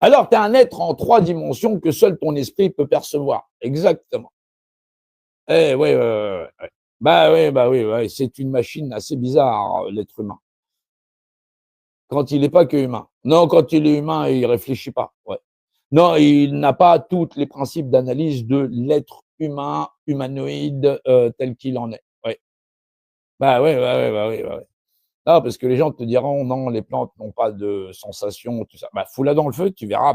Alors, tu es un être en 3 dimensions que seul ton esprit peut percevoir. Exactement. Eh oui, ouais, ouais, ouais, ouais. Bah oui, ouais, c'est une machine assez bizarre, l'être humain. Quand il est pas que humain. Non, quand il est humain, il réfléchit pas, ouais. Non, il n'a pas toutes les principes d'analyse de l'être humain, humanoïde, tel qu'il en est. Ouais. Bah ouais, ouais, ouais, bah oui, bah oui. Non, parce que les gens te diront: «Non, les plantes n'ont pas de sensations», tout ça. Bah, fous-la dans le feu, tu verras.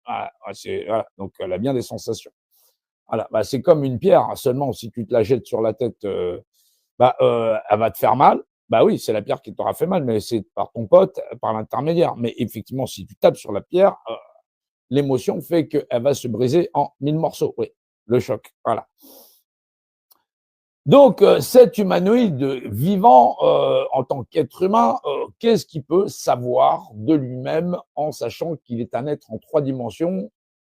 Voilà, ouais, c'est voilà, donc elle a bien des sensations. Voilà, bah, c'est comme une pierre, hein, seulement si tu te la jettes sur la tête, elle va te faire mal. Bah oui, c'est la pierre qui t'aura fait mal, mais c'est par ton pote, par l'intermédiaire. Mais effectivement, si tu tapes sur la pierre, l'émotion fait qu'elle va se briser en 1000 morceaux. Oui, le choc, voilà. Donc, cet humanoïde vivant, en tant qu'être humain, qu'est-ce qu'il peut savoir de lui-même en sachant qu'il est un être en 3 dimensions?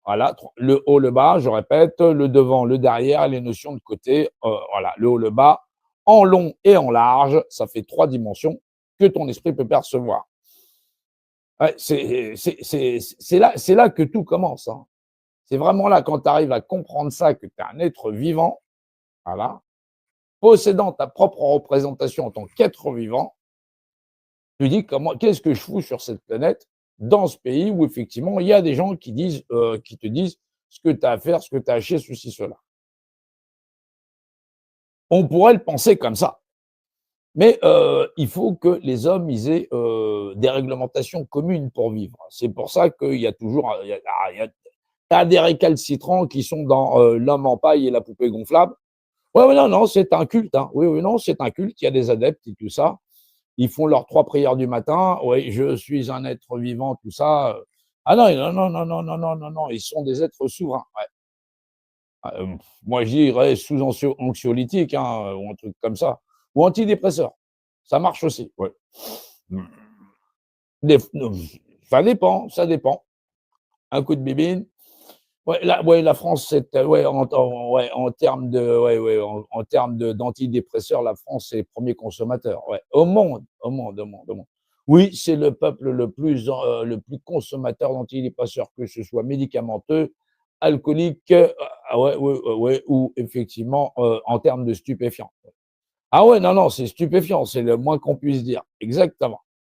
Voilà, tro le haut, le bas, je répète, le devant, le derrière, les notions de côté, voilà, le haut, le bas, en long et en large, ça fait 3 dimensions que ton esprit peut percevoir. Ouais, c'est là que tout commence, hein. C'est vraiment là, quand tu arrives à comprendre ça, que tu es un être vivant, voilà, possédant ta propre représentation en tant qu'être vivant, tu dis: «Comment qu'est-ce que je fous sur cette planète, dans ce pays où effectivement il y a des gens qui te disent ce que tu as à faire, ce que tu as à chier, ceci, cela». On pourrait le penser comme ça, mais il faut que les hommes, ils aient, des réglementations communes pour vivre. C'est pour ça qu'il y a toujours, il y a tu des récalcitrants qui sont dans, L'homme en paille et la poupée gonflable. Ouais, ouais, non, non, c'est un culte, hein. Oui, oui, non, c'est un culte, il y a des adeptes et tout ça. Ils font leurs 3 prières du matin. Oui, je suis un être vivant, tout ça, ah non, non, non, non, non, non, non, non, non, ils sont des êtres souverains, ouais. Ah, moi, je dirais sous anxiolytique, hein, ou un truc comme ça, ou antidépresseur. Ça marche aussi, ouais. Mmh. Des ça dépend, ça dépend. Un coup de bibine. Ouais, la France, c'est, ouais, en termes de ouais, ouais, en termes de d'antidépresseurs, la France est premier consommateur, ouais, au monde, au monde, au monde, au monde. Oui, c'est le peuple le plus consommateur d'antidépresseurs, que ce soit médicamenteux, alcoolique, ah ouais, ouais, ouais, ouais, ou effectivement, en termes de stupéfiants. Ah ouais, non, non, c'est stupéfiant, c'est le moins qu'on puisse dire. Exactement.